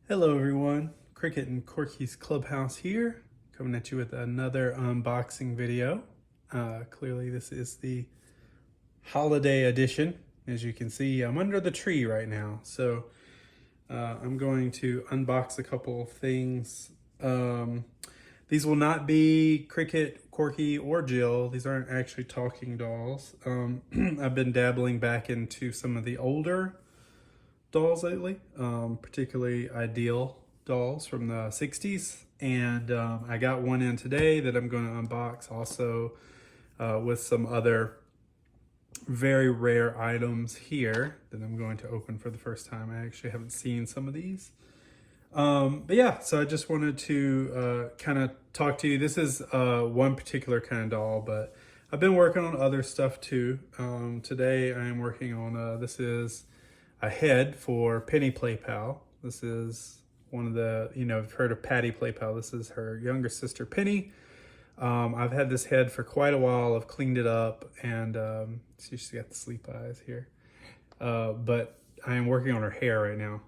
Hello everyone, Cricket and Corky's Clubhouse here, coming at you with another unboxing video. Clearly this is the holiday edition. As you can see, I'm under the tree right now, so I'm going to unbox a couple of things. These will not be Cricket, Corky, or Jill. These aren't actually talking dolls. I've been dabbling back into some of the older dolls lately, particularly Ideal dolls from the 60s. And I got one in today that I'm going to unbox also with some other very rare items here that I'm going to open for the first time. I actually haven't seen some of these. But yeah, so I just wanted to kind of talk to you. This is one particular kind of doll, but I've been working on other stuff too. Today I am working on, this is a head for Penny playpal. This is one of the, you've heard of Patti playpal. This is her younger sister Penny. I've had this head for quite a while. I've cleaned it up, and she's got the sleep eyes here. But I am working on her hair right now.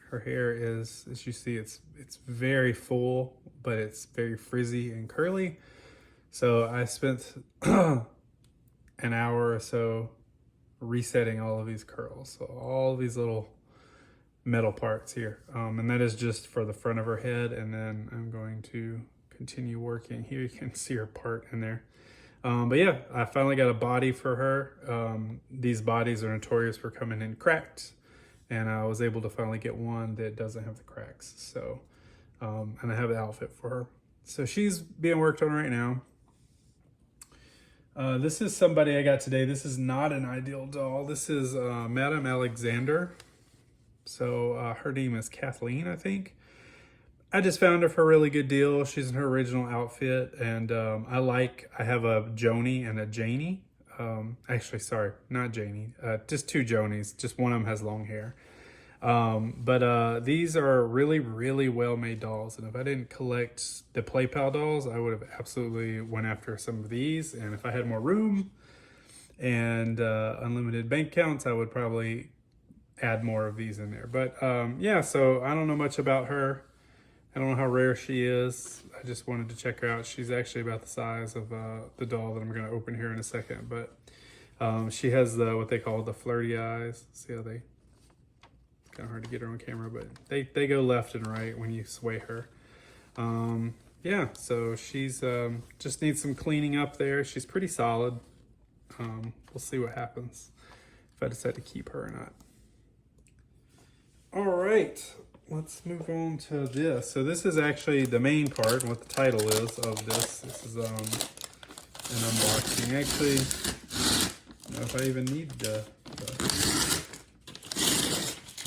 Her hair is, as you see, it's very full, but it's very frizzy and curly. So I spent an hour or so resetting all of these curls. So all these little metal parts here. And that is just for the front of her head. And then I'm going to continue working. Here you can see her part in there. But yeah, I finally got a body for her. These bodies are notorious for coming in cracked. And I was able to finally get one that doesn't have the cracks. So, and I have an outfit for her. So she's being worked on right now. This is somebody I got today. This is not an Ideal doll. This is Madame Alexander. So her name is Kathleen, I think. I just found her for a really good deal. She's in her original outfit, and I have a Joni and a Janie. Actually, sorry, not Janie. Just two Jonies. Just one of them has long hair. But these are really, really well-made dolls. And if I didn't collect the playpal dolls, I would have absolutely went after some of these. And if I had more room and unlimited bank accounts, I would probably add more of these in there. But yeah, so I don't know much about her. I don't know how rare she is. I just wanted to check her out. She's actually about the size of the doll that I'm going to open here in a second. But she has what they call the flirty eyes. See how they... Kind of hard to get her on camera, but they go left and right when you sway her. Yeah, so she's just needs some cleaning up there. She's pretty solid. We'll see what happens if I decide to keep her or not. All right, let's move on to this. So this is actually the main part and what the title is of this. This is an unboxing. Actually, I don't know if I even need the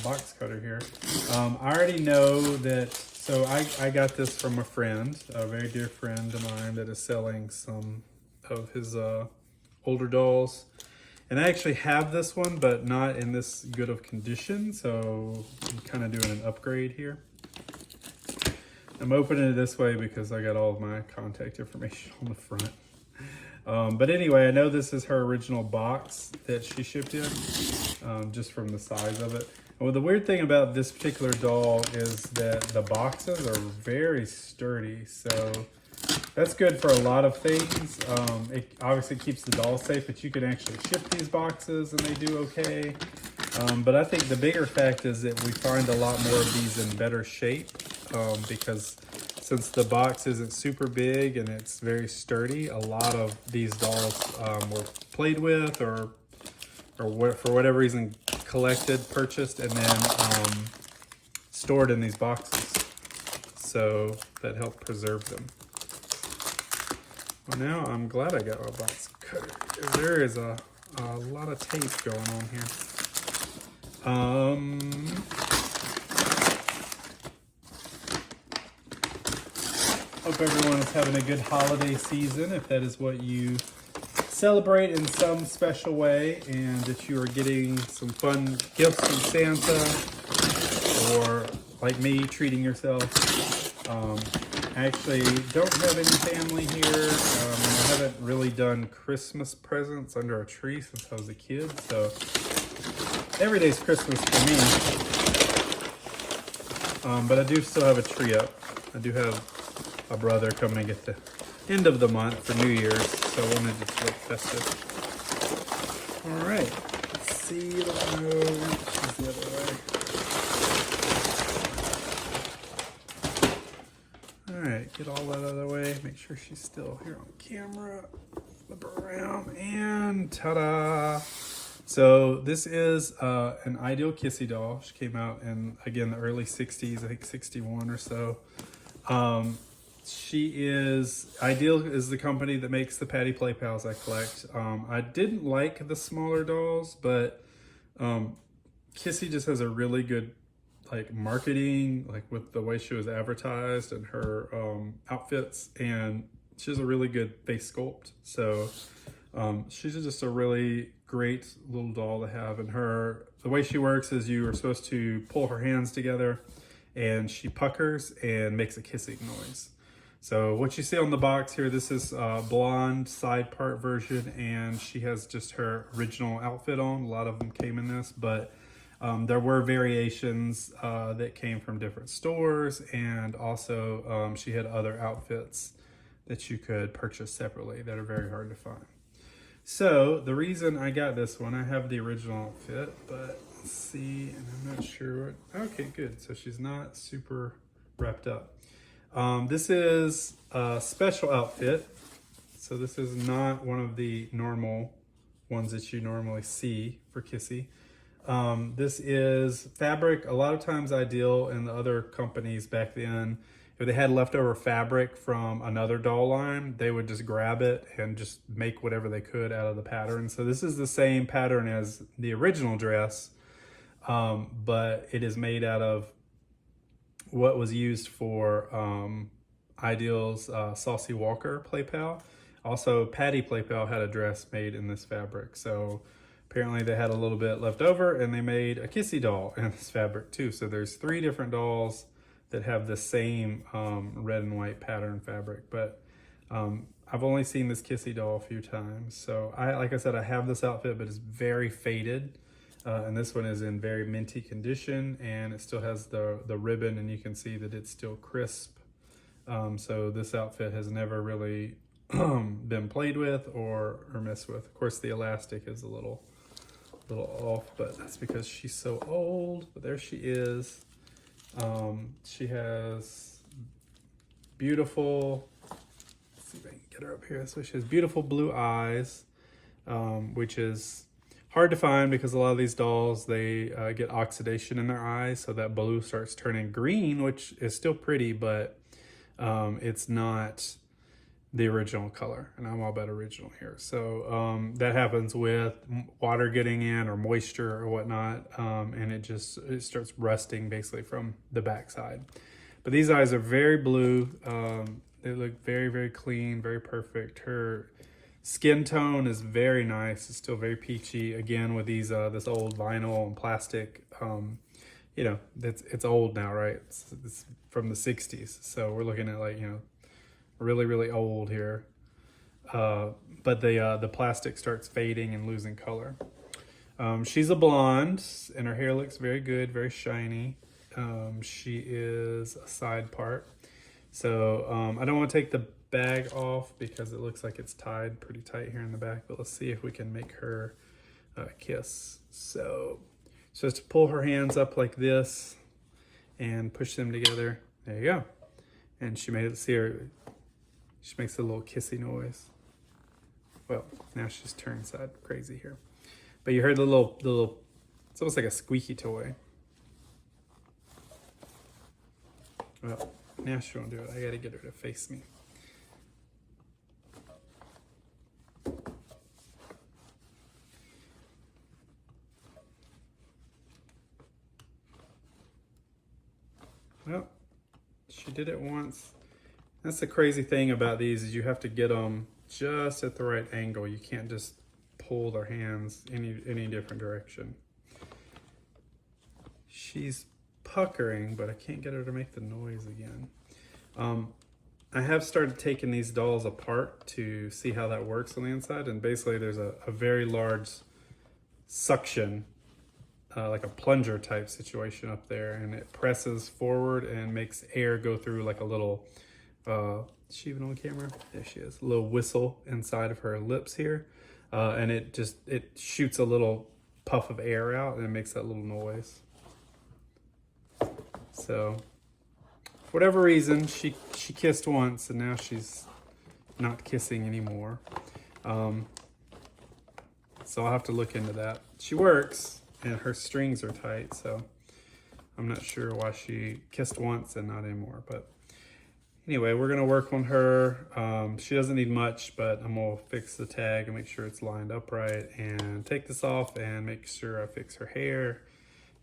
box cutter here. I already know that, so I got this from a friend, a very dear friend of mine that is selling some of his older dolls. And I actually have this one, but not in this good of condition, so I'm kind of doing an upgrade here. I'm opening it this way because I got all of my contact information on the front. But anyway, I know this is her original box that she shipped in, just from the size of it. Well, the weird thing about this particular doll is that the boxes are very sturdy, so that's good for a lot of things. It obviously keeps the doll safe, but you can actually ship these boxes and they do okay. But I think the bigger fact is that we find a lot more of these in better shape, because since the box isn't super big and it's very sturdy, a lot of these dolls were played with or for whatever reason collected, purchased, and then stored in these boxes. So that helped preserve them. Well, now I'm glad I got my box cutter. There is a lot of tape going on here. Hope everyone is having a good holiday season, if that is what you celebrate in some special way, and that you are getting some fun gifts from Santa, or like me, treating yourself. I actually don't have any family here. I haven't really done Christmas presents under a tree since I was a kid, so every day's Christmas for me. But I do still have a tree up. I do have a brother coming at the end of the month for New Year's, so I wanted it to look festive. All right, let's see. I don't know. She's the other way. All right, get all that out of the way. Make sure she's still here on camera. Flip her around and ta-da! So this is an Ideal Kissy Doll. She came out in, again, the early 60s, I think 61 or so. Ideal is the company that makes the Patti playpals I collect. I didn't like the smaller dolls, but Kissy just has a really good marketing, with the way she was advertised and her outfits, and she has a really good face sculpt. So she's just a really great little doll to have. And the way she works is you are supposed to pull her hands together and she puckers and makes a kissing noise. So what you see on the box here, this is a blonde side part version, and she has just her original outfit on. A lot of them came in this, but there were variations that came from different stores, and also she had other outfits that you could purchase separately that are very hard to find. So the reason I got this one, I have the original outfit, but let's see, and I'm not sure what, okay, good. So she's not super wrapped up. This is a special outfit. So this is not one of the normal ones that you normally see for Kissy. This is fabric. A lot of times Ideal and the other companies back then, if they had leftover fabric from another doll line, they would just grab it and just make whatever they could out of the pattern. So this is the same pattern as the original dress, but it is made out of what was used for Ideal's Saucy Walker playpal. Also, Patti playpal had a dress made in this fabric. So apparently they had a little bit left over and they made a Kissy doll in this fabric too. So there's 3 different dolls that have the same red and white pattern fabric. But I've only seen this Kissy doll a few times. So like I said, I have this outfit, but it's very faded. And this one is in very minty condition, and it still has the ribbon, and you can see that it's still crisp. So this outfit has never really been played with or messed with. Of course, the elastic is a little off, but that's because she's so old. But there she is. She has beautiful, let's see if I can get her up here. So she has beautiful blue eyes, which is hard to find because a lot of these dolls, they get oxidation in their eyes, so that blue starts turning green, which is still pretty, but it's not the original color, and I'm all about original here. So that happens with water getting in or moisture or whatnot, and it starts rusting basically from the backside. But these eyes are very blue. They look very, very clean, very perfect. Her skin tone is very nice. It's still very peachy. Again, with these this old vinyl and plastic, it's old now, right? It's from the 60s. So we're looking at really, really old here. But the plastic starts fading and losing color. She's a blonde, and her hair looks very good, very shiny. She is a side part. So I don't want to take the bag off because it looks like it's tied pretty tight here in the back, but let's see if we can make her kiss. So just pull her hands up like this and push them together. There you go. And she made it, see her, she makes a little kissy noise. Well, now she's turned side crazy here. But you heard the little, it's almost like a squeaky toy. Well, now she won't do it. I gotta get her to face me. Well, she did it once. That's the crazy thing about these is you have to get them just at the right angle. You can't just pull their hands any different direction. She's puckering, but I can't get her to make the noise again. I have started taking these dolls apart to see how that works on the inside, and basically there's a very large suction like a plunger type situation up there, and it presses forward and makes air go through like a little, is she even on camera? There she is, a little whistle inside of her lips here. And it shoots a little puff of air out and it makes that little noise. So for whatever reason, she kissed once and now she's not kissing anymore. So I'll have to look into that. She works and her strings are tight, so I'm not sure why she kissed once and not anymore. But anyway, we're gonna work on her. She doesn't need much, but I'm gonna fix the tag and make sure it's lined up right and take this off and make sure I fix her hair.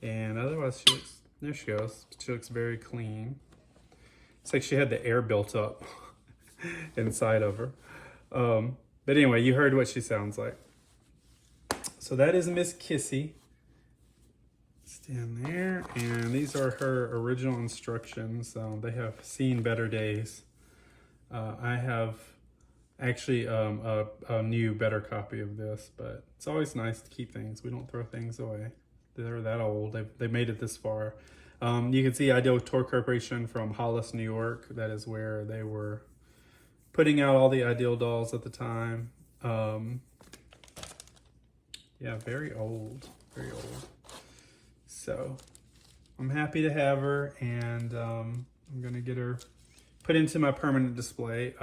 And otherwise she looks, there she goes. She looks very clean. It's like she had the air built up inside of her. But anyway, you heard what she sounds like. So that is Miss Kissy. Stand there, and these are her original instructions. They have seen better days. I have actually a new, better copy of this, but it's always nice to keep things. We don't throw things away. They're that old. They made it this far. You can see Ideal Toy Corporation from Hollis, New York. That is where they were putting out all the Ideal dolls at the time. Yeah, very old, very old. So I'm happy to have her, and I'm gonna get her put into my permanent display.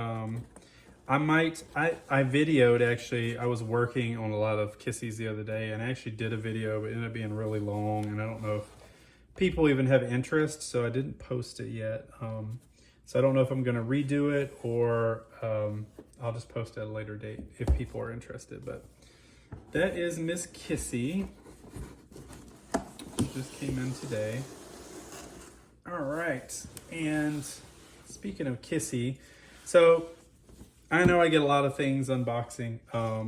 I videoed, actually, I was working on a lot of Kissies the other day, and I actually did a video, but it ended up being really long, and I don't know if people even have interest, so I didn't post it yet. So I don't know if I'm gonna redo it, or I'll just post it at a later date if people are interested. But that is Miss Kissy. Just came in today. All right, and speaking of Kissy, so I know I get a lot of things unboxing,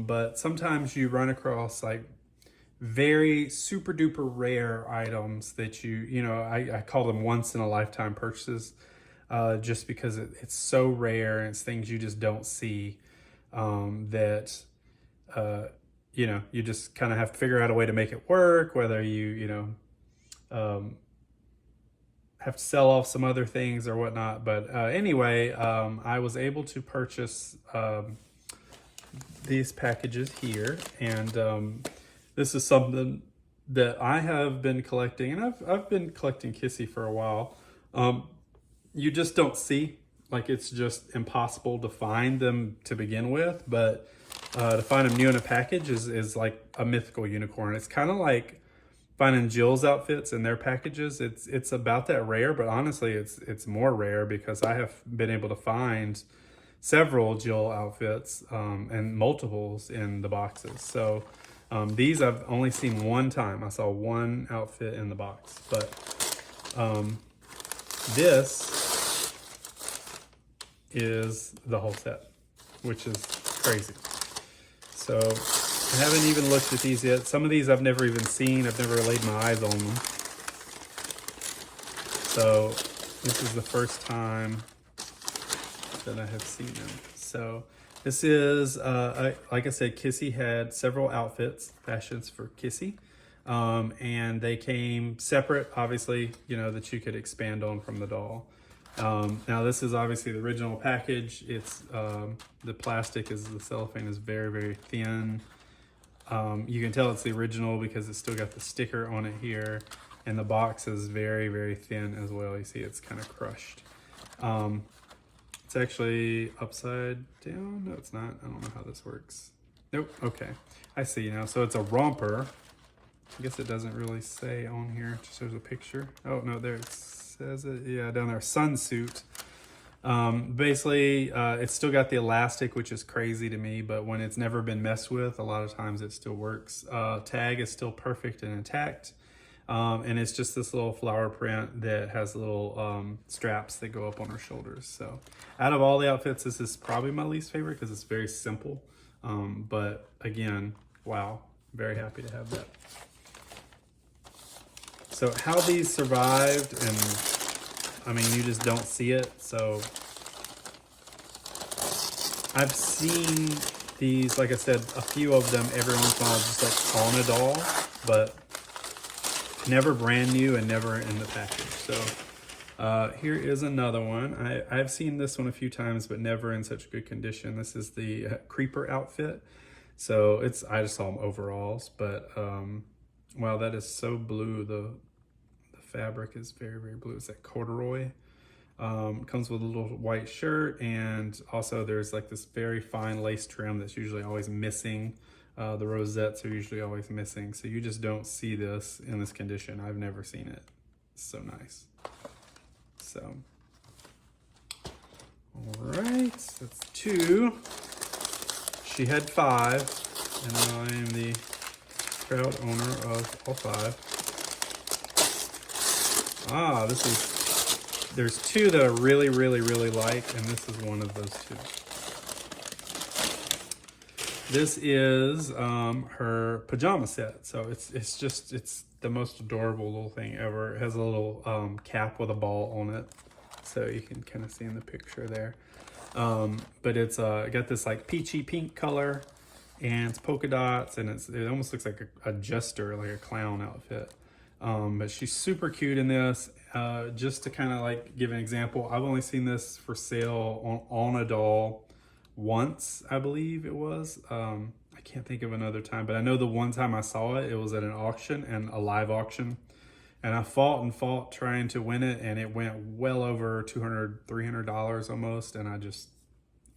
but sometimes you run across like very super duper rare items that you know, I call them once in a lifetime purchases, just because it's so rare and it's things you just don't see, that you know, you just kind of have to figure out a way to make it work, whether you know, have to sell off some other things or whatnot. But anyway, I was able to purchase these packages here, and this is something that I have been collecting, and I've been collecting Kissy for a while. You just don't see, like, it's just impossible to find them to begin with, but to find them new in a package is like a mythical unicorn. It's kind of like finding Jill's outfits in their packages. It's about that rare, but honestly, it's more rare because I have been able to find several Jill outfits and multiples in the boxes. So these I've only seen one time. I saw one outfit in the box, but this is the whole set, which is crazy. So I haven't even looked at these yet. Some of these I've never even seen. I've never laid my eyes on them. So this is the first time that I have seen them. So this is, like I said, Kissy had several outfits, fashions for Kissy. And they came separate, obviously, you know, that you could expand on from the doll. Now this is obviously the original package. It's, the plastic the cellophane is very, very thin. You can tell it's the original because it's still got the sticker on it here, and the box is very, very thin as well. You see it's kind of crushed. It's actually upside down. No, it's not. I don't know how this works. Nope. Okay. I see now. So it's a romper. I guess it doesn't really say on here. It just shows a picture. Oh, no, there it says it. Yeah, down there, sunsuit. Basically, it's still got the elastic, which is crazy to me, but when it's never been messed with, a lot of times it still works. Tag is still perfect and intact. And it's just this little flower print that has little straps that go up on her shoulders. So out of all the outfits, this is probably my least favorite because it's very simple. But again, wow, very happy to have that. So how these survived, and I mean, you just don't see it. So I've seen these, like I said, a few of them every once in a while, just like on a doll, but never brand new and never in the package. So here is another one. I've seen this one a few times, but never in such good condition. This is the Creeper outfit. So I just saw them overalls, but wow, that is so blue. The fabric is very, very blue. It's that corduroy. Comes with a little white shirt, and also there's like this very fine lace trim that's usually always missing. The rosettes are usually always missing, so you just don't see this in this condition. I've never seen it. It's so nice. So, all right, that's 2. She had 5, and I am the proud owner of all 5. Ah, there's 2 that I really, really, really like, and this is one of those 2. This is her pajama set. So it's the most adorable little thing ever. It has a little cap with a ball on it, so you can kind of see in the picture there. But it's got this like peachy pink color, and it's polka dots, and it almost looks like a jester, like a clown outfit. But she's super cute in this. Just to kind of like give an example, I've only seen this for sale on a doll once, I believe it was. I can't think of another time, but I know the one time I saw it, it was at an auction, and a live auction. And I fought and fought trying to win it, and it went well over $200, $300 almost, and I just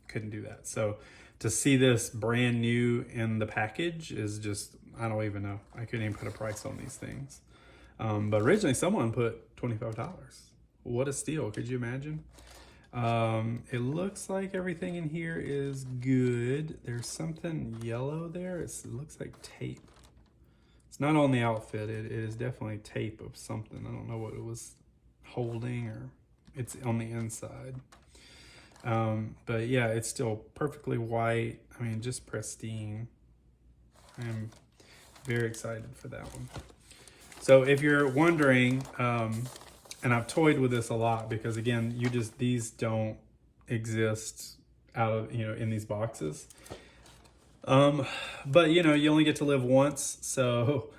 couldn't do that. So to see this brand new in the package is just, I don't even know. I couldn't even put a price on these things. But originally someone put $25. What a steal, could you imagine? It looks like everything in here is good. There's something yellow there. It looks like tape. It's not on the outfit. It is definitely tape of something. I don't know what it was holding, or it's on the inside. But yeah, it's still perfectly white. I mean, just pristine. I'm very excited for that one. So if you're wondering, and I've toyed with this a lot because again, these don't exist out of, in these boxes. But you only get to live once, so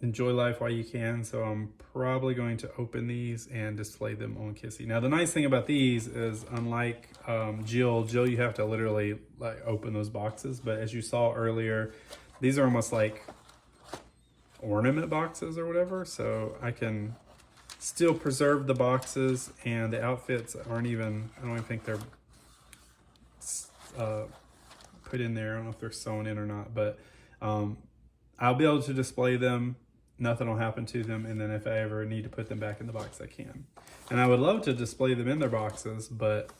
enjoy life while you can. So I'm probably going to open these and display them on Kissy. Now the nice thing about these is, unlike Jill, you have to literally like open those boxes, but as you saw earlier, these are almost like ornament boxes or whatever, so I can still preserve the boxes, and the outfits aren't even, I don't even think they're put in there. I don't know if they're sewn in or not, but I'll be able to display them. Nothing will happen to them, and then if I ever need to put them back in the box, I can. And I would love to display them in their boxes, but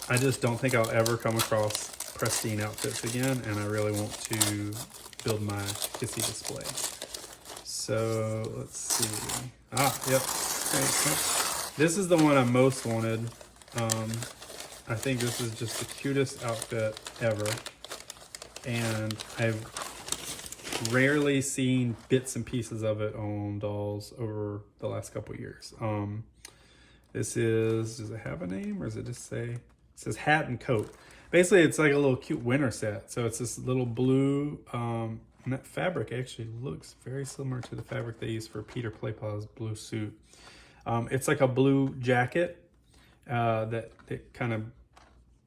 I just don't think I'll ever come across pristine outfits again, and I really want to build my Kissy display. So let's see. Yep. Okay. This is the one I most wanted. I think this is just the cutest outfit ever, and I've rarely seen bits and pieces of it on dolls over the last couple years. This is, does it have a name, or does it just say, it says hat and coat. Basically, it's like a little cute winter set. So it's this little blue, and that fabric actually looks very similar to the fabric they use for Peter Playpal's blue suit. It's like a blue jacket that kind of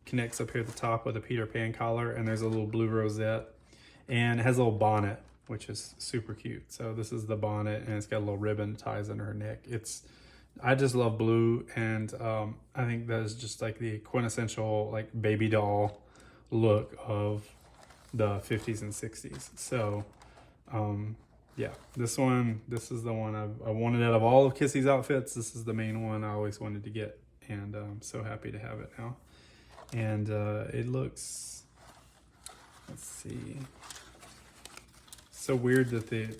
connects up here at the top with a Peter Pan collar, and there's a little blue rosette, and it has a little bonnet, which is super cute. So this is the bonnet, and it's got a little ribbon that ties under her neck. I just love blue, and I think that is just like the quintessential like baby doll look of the 50s and 60s. So yeah, this is the one I wanted out of all of Kissy's outfits. This is the main one I always wanted to get, and I'm so happy to have it now. And it looks, let's see, so weird that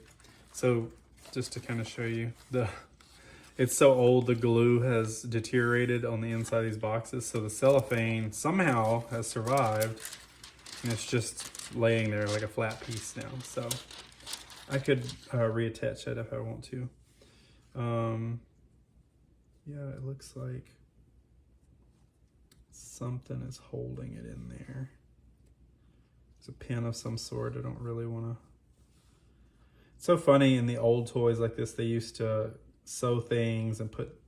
so just to kind of show you, it's so old, the glue has deteriorated on the inside of these boxes, so the cellophane somehow has survived, and it's just laying there like a flat piece now. So I could reattach it if I want to. Yeah, it looks like something is holding it in there. It's a pin of some sort. I don't really want to. So funny, in the old toys like this, they used to sew things and put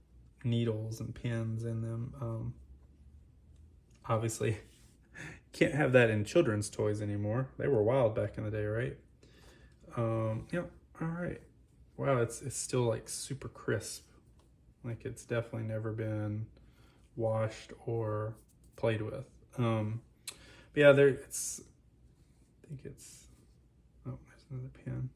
needles and pins in them. Obviously, can't have that in children's toys anymore. They were wild back in the day, right? Yeah, all right. Wow, it's still like super crisp. Like it's definitely never been washed or played with. But yeah, there it's, I think it's, oh, there's another pin.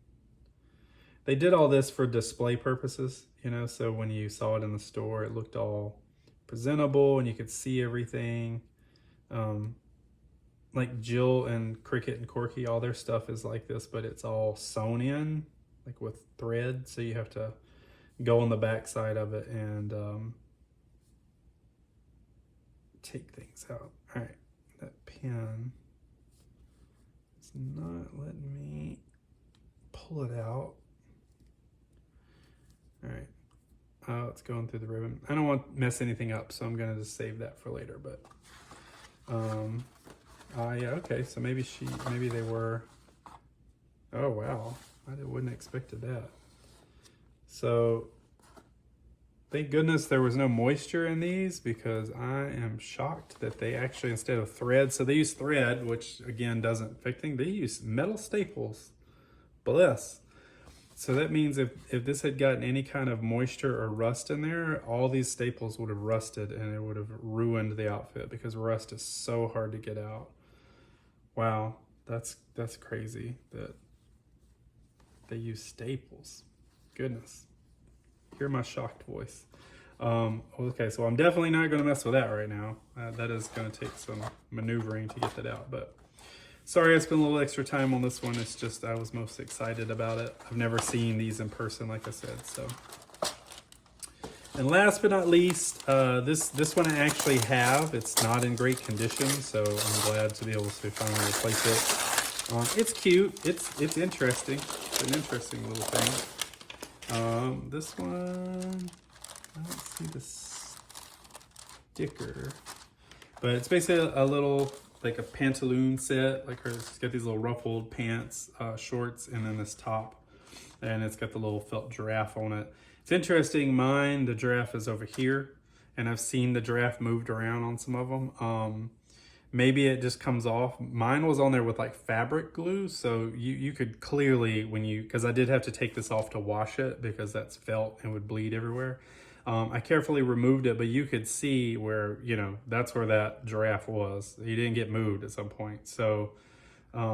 They did all this for display purposes, you know, so when you saw it in the store, it looked all presentable and you could see everything. Like Jill and Cricket and Corky, all their stuff is like this, but it's all sewn in, like with thread. So you have to go on the back side of it and take things out. All right, that pin is not letting me pull it out. All right. Oh, it's going through the ribbon. I don't want to mess anything up, so I'm gonna just save that for later. But yeah, okay. So maybe they were. Oh wow, I wouldn't have expected that. So thank goodness there was no moisture in these, because I am shocked that they actually, instead of thread, so they use thread, which again doesn't fit things. They use metal staples. Bless. So that means if this had gotten any kind of moisture or rust in there, all these staples would have rusted and it would have ruined the outfit, because rust is so hard to get out. Wow, that's crazy that they use staples. Goodness. Hear my shocked voice. Okay, so I'm definitely not going to mess with that right now. That is going to take some maneuvering to get that out, but sorry I spent a little extra time on this one. It's just I was most excited about it. I've never seen these in person, like I said. So, and last but not least, this one I actually have. It's not in great condition, so I'm glad to be able to finally replace it. It's cute. It's interesting. It's an interesting little thing. This one, I don't see the sticker, but it's basically a little, like a pantaloon set. Like it's got these little ruffled pants, shorts, and then this top, and it's got the little felt giraffe on it. It's interesting. Mine, the giraffe is over here, and I've seen the giraffe moved around on some of them. Maybe it just comes off. Mine was on there with like fabric glue, so you could clearly, because I did have to take this off to wash it because that's felt and would bleed everywhere. I carefully removed it, but you could see where, that's where that giraffe was. He didn't get moved at some point. So I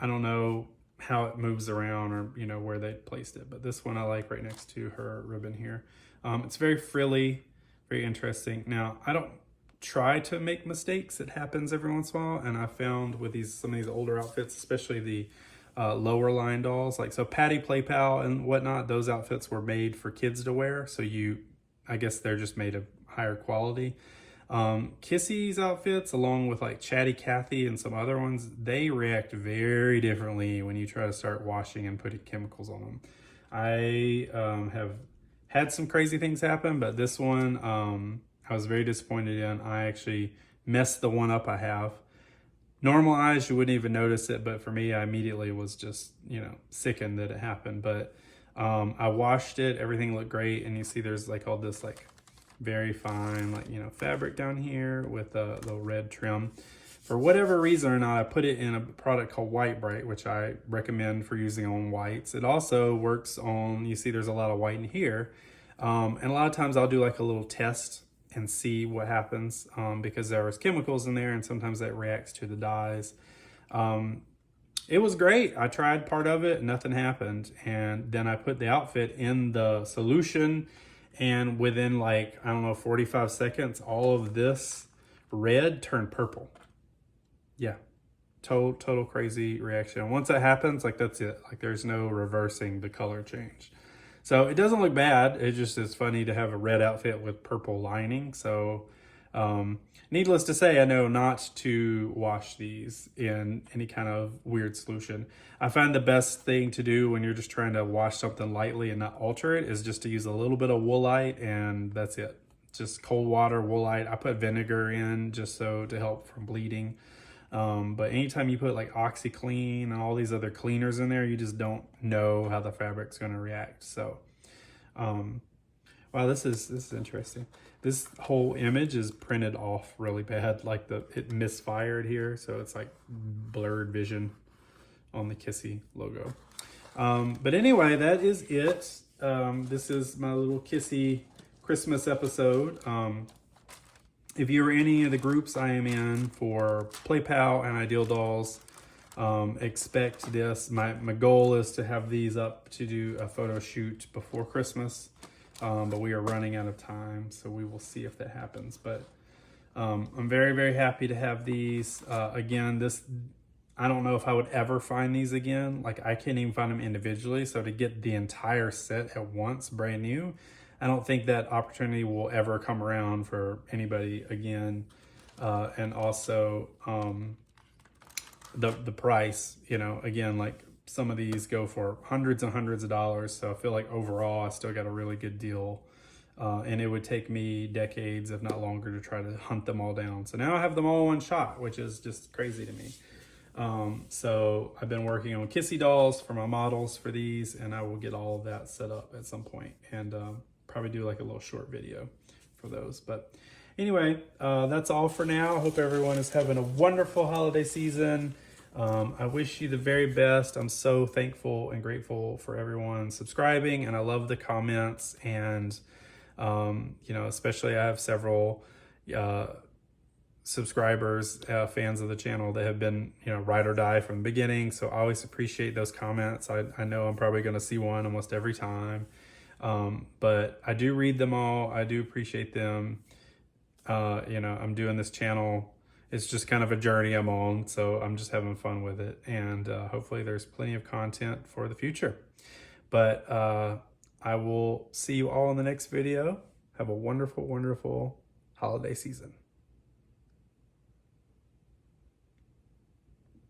don't know how it moves around or, where they placed it. But this one I like right next to her ribbon here. It's very frilly, very interesting. Now, I don't try to make mistakes. It happens every once in a while. And I found with some of these older outfits, especially the lower line dolls, like so Patti, playpal and whatnot, those outfits were made for kids to wear, so I guess they're just made of higher quality. Kissy's outfits, along with like Chatty Cathy and some other ones, they react very differently when you try to start washing and putting chemicals on them. I have had some crazy things happen, but this one I was very disappointed in. I actually messed the one up I have. Normal eyes, you wouldn't even notice it, but for me, I immediately was just, sickened that it happened. But I washed it, everything looked great, and you see there's like all this like very fine, like, fabric down here with a little red trim. For whatever reason or not, I put it in a product called White Bright, which I recommend for using on whites. It also works on, you see there's a lot of white in here, and a lot of times I'll do like a little test and see what happens, because there was chemicals in there and sometimes that reacts to the dyes. It was great. I tried part of it, nothing happened. And then I put the outfit in the solution, and within 45 seconds, all of this red turned purple. Yeah, total crazy reaction. And once that happens, that's it. There's no reversing the color change. So it doesn't look bad. It just is funny to have a red outfit with purple lining. So needless to say, I know not to wash these in any kind of weird solution. I find the best thing to do when you're just trying to wash something lightly and not alter it is just to use a little bit of woolite, and that's it. Just cold water, woolite. I put vinegar in just to help from bleeding. But anytime you put like OxyClean and all these other cleaners in there, you just don't know how the fabric's going to react. So, wow, this is interesting. This whole image is printed off really bad, like it misfired here, so it's like blurred vision on the Kissy logo. But anyway, that is it. This is my little Kissy Christmas episode. If you're any of the groups I am in for PlayPal and Ideal Dolls, expect this. My goal is to have these up to do a photo shoot before Christmas, but we are running out of time, so we will see if that happens. But I'm very, very happy to have these. Again, I don't know if I would ever find these again. Like, I can't even find them individually, so to get the entire set at once, brand new, I don't think that opportunity will ever come around for anybody again. And also the price, you know, again, like some of these go for hundreds and hundreds of dollars. So I feel like overall I still got a really good deal. And it would take me decades, if not longer, to try to hunt them all down. So now I have them all in one shot, which is just crazy to me. So I've been working on Kissy dolls for my models for these, and I will get all of that set up at some point, and probably do like a little short video for those. But anyway, that's all for now. I hope everyone is having a wonderful holiday season. I wish you the very best. I'm so thankful and grateful for everyone subscribing, and I love the comments. And you know, especially I have several subscribers, fans of the channel that have been, you know, ride or die from the beginning. So I always appreciate those comments. I know I'm probably going to see one almost every time. But I do read them all. I do appreciate them. You know, I'm doing this channel. It's just kind of a journey I'm on. So I'm just having fun with it. And hopefully there's plenty of content for the future. But I will see you all in the next video. Have a wonderful, wonderful holiday season.